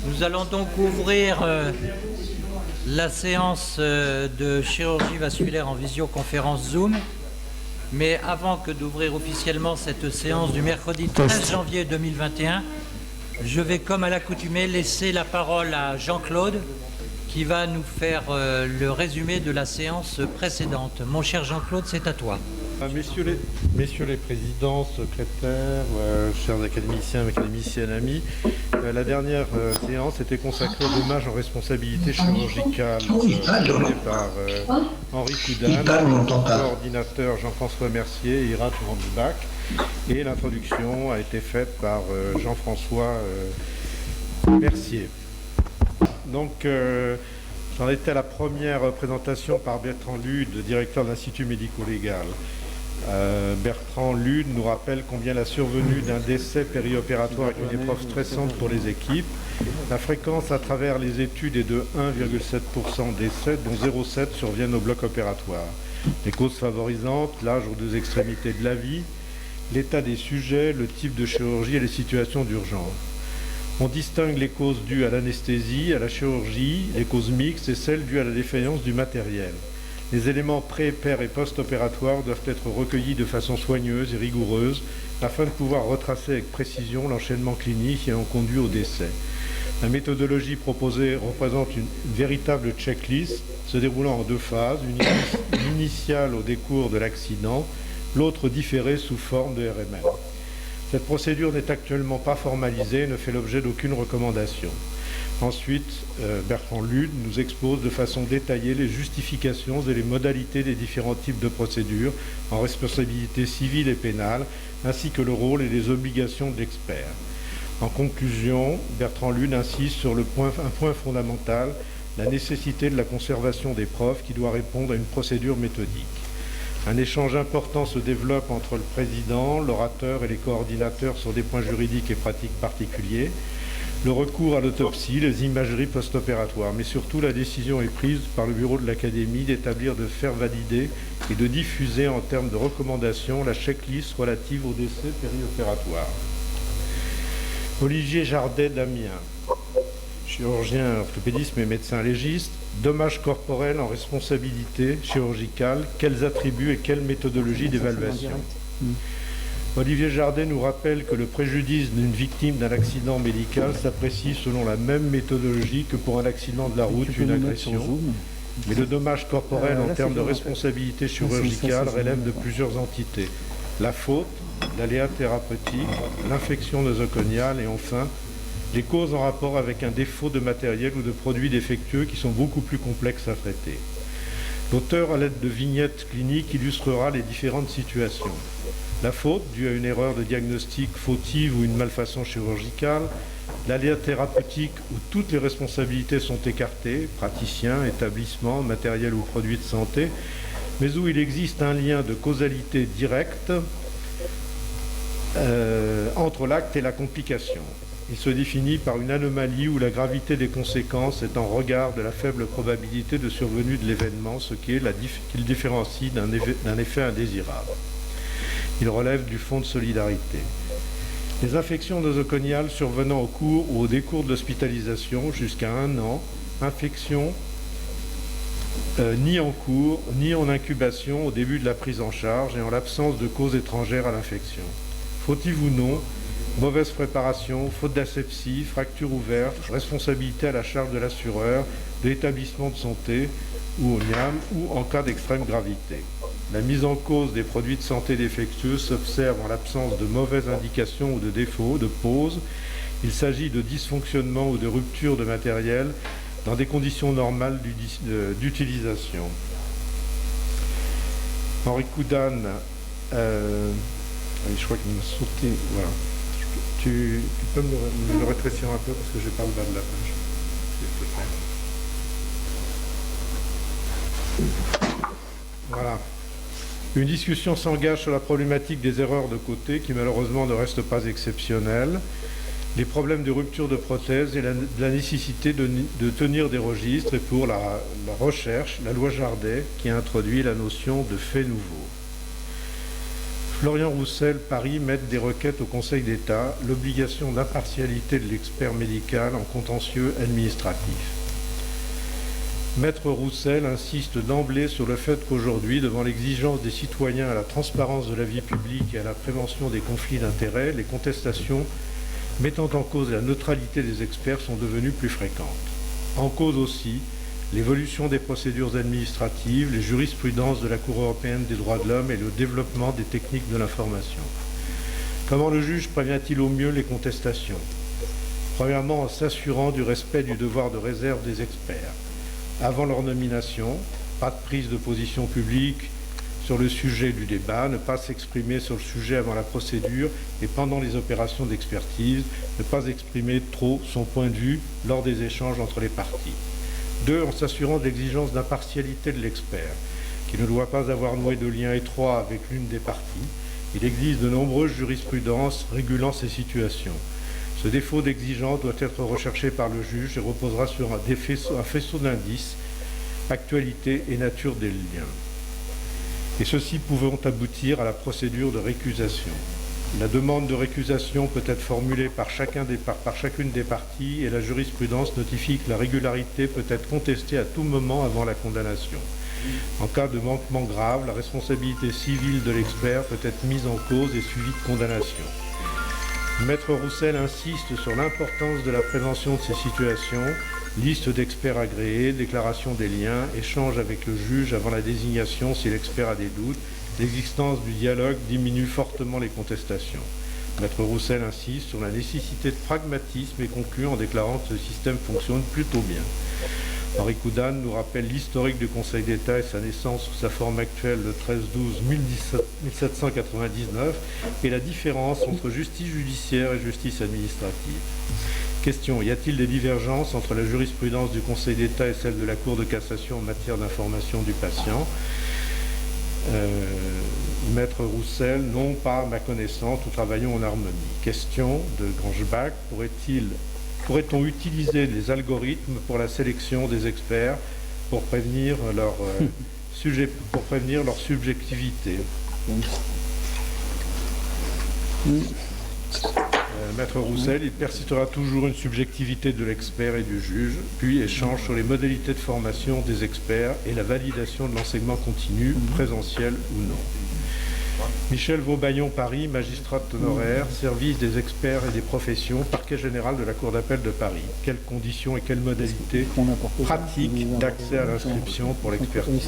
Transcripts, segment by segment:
Nous allons donc ouvrir la séance de chirurgie vasculaire en visioconférence Zoom. Mais avant que d'ouvrir officiellement cette séance du mercredi 13 janvier 2021, je vais, comme à l'accoutumée, laisser la parole à Jean-Claude qui va nous faire le résumé de la séance précédente. Mon cher Jean-Claude, c'est à toi. Messieurs les présidents, secrétaires, chers académiciens, académiciennes, amis, la dernière séance était consacrée aux dommages en responsabilité chirurgicale donnée par Henri Coudane, coordinateur Jean-François Mercier et Irat Tourandibach, et l'introduction a été faite par Jean-François Mercier. Donc, j'en étais à la première présentation par Bertrand Lude, directeur de l'Institut médico-légal. Bertrand Lude nous rappelle combien la survenue d'un décès périopératoire est une épreuve stressante pour les équipes. La fréquence à travers les études est de 1,7% décès, dont 0,7 surviennent au bloc opératoire. Les causes favorisantes, l'âge aux deux extrémités de la vie, l'état des sujets, le type de chirurgie et les situations d'urgence. On distingue les causes dues à l'anesthésie, à la chirurgie, les causes mixtes et celles dues à la défaillance du matériel. Les éléments pré-, per- et post-opératoires doivent être recueillis de façon soigneuse et rigoureuse afin de pouvoir retracer avec précision l'enchaînement clinique ayant conduit au décès. La méthodologie proposée représente une véritable checklist se déroulant en deux phases, une initiale au décours de l'accident, l'autre différée sous forme de RMN. Cette procédure n'est actuellement pas formalisée et ne fait l'objet d'aucune recommandation. Ensuite, Bertrand Lude nous expose de façon détaillée les justifications et les modalités des différents types de procédures en responsabilité civile et pénale, ainsi que le rôle et les obligations de l'expert. En conclusion, Bertrand Lude insiste sur un point fondamental, la nécessité de la conservation des preuves qui doit répondre à une procédure méthodique. Un échange important se développe entre le président, l'orateur et les coordinateurs sur des points juridiques et pratiques particuliers. Le recours à l'autopsie, les imageries post-opératoires, mais surtout la décision est prise par le bureau de l'Académie d'établir, de faire valider et de diffuser en termes de recommandations la checklist relative au décès périopératoire. Olivier Jardet d'Amiens, chirurgien orthopédiste et médecin légiste, dommages corporels en responsabilité chirurgicale, quels attributs et quelle méthodologie d'évaluation. Olivier Jardet nous rappelle que le préjudice d'une victime d'un accident médical s'apprécie selon la même méthodologie que pour un accident de la route, une agression. Mais le dommage corporel en termes de responsabilité chirurgicale relève de plusieurs entités. La faute, l'aléa thérapeutique, l'infection nosocomiale et enfin les causes en rapport avec un défaut de matériel ou de produits défectueux qui sont beaucoup plus complexes à traiter. L'auteur, à l'aide de vignettes cliniques, illustrera les différentes situations. La faute, due à une erreur de diagnostic fautive ou une malfaçon chirurgicale, l'aléa thérapeutique où toutes les responsabilités sont écartées, praticiens, établissements, matériel ou produits de santé, mais où il existe un lien de causalité directe entre l'acte et la complication. Il se définit par une anomalie où la gravité des conséquences est en regard de la faible probabilité de survenue de l'événement, ce qui le différencie d'un effet indésirable. Il relève du fonds de solidarité. Les infections nosocomiales survenant au cours ou au décours de l'hospitalisation jusqu'à 1 an, infections ni en cours, ni en incubation au début de la prise en charge et en l'absence de cause étrangère à l'infection. Fautive ou non, mauvaise préparation, faute d'asepsie, fracture ouverte, responsabilité à la charge de l'assureur, de l'établissement de santé ou au NIAM ou en cas d'extrême gravité. La mise en cause des produits de santé défectueux s'observe en l'absence de mauvaises indications ou de défauts, de pause. Il s'agit de dysfonctionnement ou de rupture de matériel dans des conditions normales d'utilisation. Henri Coudane, je crois qu'il m'a sauté, voilà. Tu peux me le rétrécir un peu parce que je n'ai pas le bas de la page, s'il te plaît. Voilà. Une discussion s'engage sur la problématique des erreurs de côté qui malheureusement ne reste pas exceptionnelle, les problèmes de rupture de prothèse et la nécessité de tenir des registres et pour la recherche, la loi Jardet qui a introduit la notion de fait nouveau. Florian Roussel, Paris, maître des requêtes au Conseil d'État, l'obligation d'impartialité de l'expert médical en contentieux administratif. Maître Roussel insiste d'emblée sur le fait qu'aujourd'hui, devant l'exigence des citoyens à la transparence de la vie publique et à la prévention des conflits d'intérêts, les contestations mettant en cause la neutralité des experts sont devenues plus fréquentes. En cause aussi l'évolution des procédures administratives, les jurisprudences de la Cour européenne des droits de l'homme et le développement des techniques de l'information. Comment le juge prévient-il au mieux les contestations? Premièrement, en s'assurant du respect du devoir de réserve des experts. Avant leur nomination, pas de prise de position publique sur le sujet du débat, ne pas s'exprimer sur le sujet avant la procédure et pendant les opérations d'expertise, ne pas exprimer trop son point de vue lors des échanges entre les parties. 2. En s'assurant de l'exigence d'impartialité de l'expert, qui ne doit pas avoir noué de lien étroit avec l'une des parties. Il existe de nombreuses jurisprudences régulant ces situations. Ce défaut d'exigence doit être recherché par le juge et reposera sur un faisceau d'indices, actualité et nature des liens. Et ceux-ci pouvant aboutir à la procédure de récusation. La demande de récusation peut être formulée par chacune des parties et la jurisprudence notifie que la régularité peut être contestée à tout moment avant la condamnation. En cas de manquement grave, la responsabilité civile de l'expert peut être mise en cause et suivie de condamnation. Maître Roussel insiste sur l'importance de la prévention de ces situations, liste d'experts agréés, déclaration des liens, échange avec le juge avant la désignation si l'expert a des doutes. L'existence du dialogue diminue fortement les contestations. Maître Roussel insiste sur la nécessité de pragmatisme et conclut en déclarant que ce système fonctionne plutôt bien. Henri Coudane nous rappelle l'historique du Conseil d'État et sa naissance sous sa forme actuelle le 13-12-1799 et la différence entre justice judiciaire et justice administrative. Question, y a-t-il des divergences entre la jurisprudence du Conseil d'État et celle de la Cour de cassation en matière d'information du patient? Maître Roussel, non, pas à ma connaissance, nous travaillons en harmonie. Question de Grangebach, pourrait-on utiliser les algorithmes pour la sélection des experts pour prévenir leur subjectivité? Maître Roussel, il persistera toujours une subjectivité de l'expert et du juge, puis échange sur les modalités de formation des experts et la validation de l'enseignement continu, présentiel ou non. Michel Vaubaillon, Paris, magistrat honoraire, service des experts et des professions, parquet général de la Cour d'appel de Paris. Quelles conditions et quelles modalités pratiques d'accès à l'inscription pour l'expertise?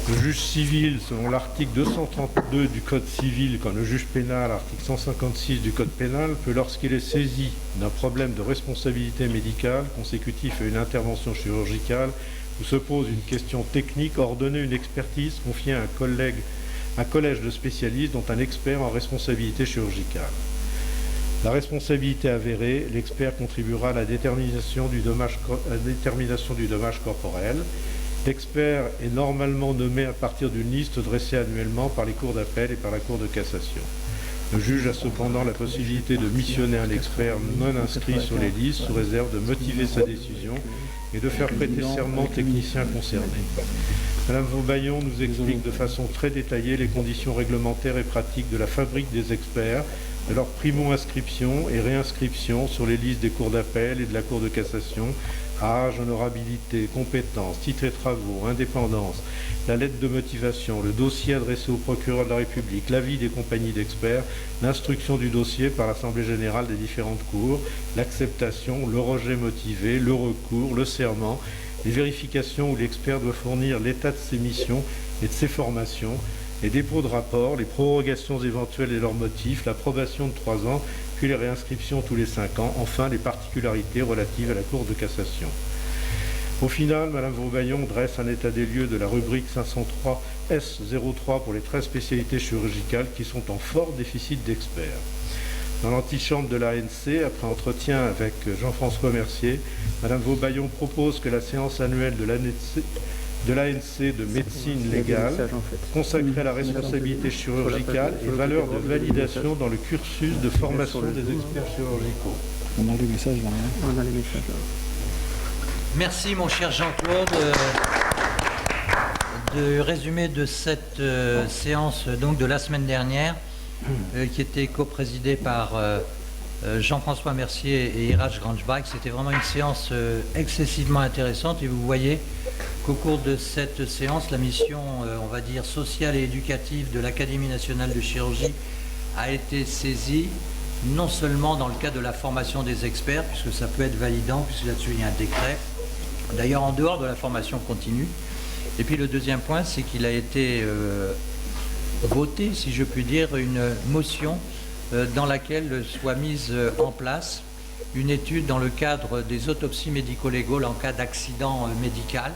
Le juge civil, selon l'article 232 du Code civil, comme le juge pénal, article 156 du Code pénal, peut, lorsqu'il est saisi d'un problème de responsabilité médicale consécutif à une intervention chirurgicale où se pose une question technique, ordonner une expertise confiée à un collège de spécialistes dont un expert en responsabilité chirurgicale. La responsabilité avérée, l'expert contribuera à la détermination du dommage corporel. L'expert est normalement nommé à partir d'une liste dressée annuellement par les cours d'appel et par la Cour de cassation. Le juge a cependant la possibilité de missionner un expert non inscrit sur les listes sous réserve de motiver sa décision et de faire prêter serment au technicien concerné. Madame Vaubaillon nous explique de façon très détaillée les conditions réglementaires et pratiques de la fabrique des experts, de leur primo-inscription et réinscription sur les listes des cours d'appel et de la Cour de cassation, âge, honorabilité, compétences, titres et travaux, indépendance, la lettre de motivation, le dossier adressé au procureur de la République, l'avis des compagnies d'experts, l'instruction du dossier par l'Assemblée générale des différentes cours, l'acceptation, le rejet motivé, le recours, le serment, les vérifications où l'expert doit fournir l'état de ses missions et de ses formations, les dépôts de rapports, les prorogations éventuelles et leurs motifs, l'approbation de 3 ans, puis les réinscriptions tous les 5 ans, enfin les particularités relatives à la Cour de cassation. Au final, Mme Vaubaillon dresse un état des lieux de la rubrique 503 S03 pour les 13 spécialités chirurgicales qui sont en fort déficit d'experts. Dans l'antichambre de l'ANC, après entretien avec Jean-François Mercier, Mme Vaubaillon propose que la séance annuelle de l'ANC de médecine légale consacrée à la responsabilité chirurgicale et valeur de validation dans le cursus de formation des experts chirurgicaux. On a les messages là. On a les messages là. Merci mon cher Jean-Claude de résumé de cette séance donc de la semaine dernière, qui était coprésidée par Jean-François Mercier et Iraj Granjbach. C'était vraiment une séance excessivement intéressante et vous voyez qu'au cours de cette séance, la mission, on va dire, sociale et éducative de l'Académie nationale de chirurgie a été saisie, non seulement dans le cadre de la formation des experts, puisque ça peut être validant, puisque là-dessus il y a un décret, d'ailleurs en dehors de la formation continue. Et puis le deuxième point, c'est qu'il a été voté, si je puis dire, une motion dans laquelle soit mise en place une étude dans le cadre des autopsies médico-légales en cas d'accident médical.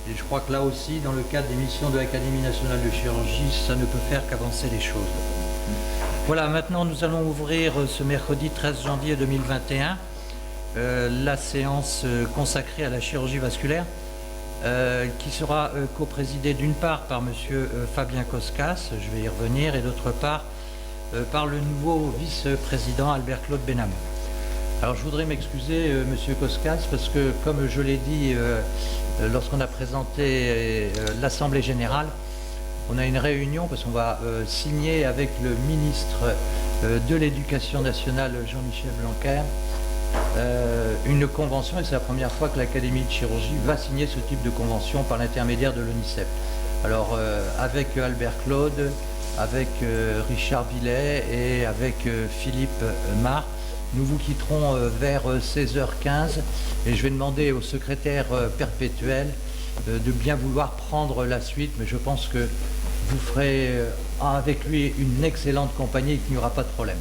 Et je crois que là aussi, dans le cadre des missions de l'Académie nationale de chirurgie, ça ne peut faire qu'avancer les choses. Voilà, maintenant nous allons ouvrir ce mercredi 13 janvier 2021 la séance consacrée à la chirurgie vasculaire qui sera coprésidée d'une part par M. Fabien Coscas, je vais y revenir, et d'autre part par le nouveau vice-président Albert-Claude Benhamou. Alors je voudrais m'excuser, M. Coscas, parce que comme je l'ai dit lorsqu'on a présenté l'Assemblée générale, on a une réunion parce qu'on va signer avec le ministre de l'Éducation nationale, Jean-Michel Blanquer, une convention, et c'est la première fois que l'Académie de chirurgie va signer ce type de convention par l'intermédiaire de l'ONICEP. Alors avec Albert Claude, avec Richard Villet et avec Philippe Marc, nous vous quitterons vers 16h15 et je vais demander au secrétaire perpétuel de bien vouloir prendre la suite, mais je pense que vous ferez avec lui une excellente compagnie et qu'il n'y aura pas de problème.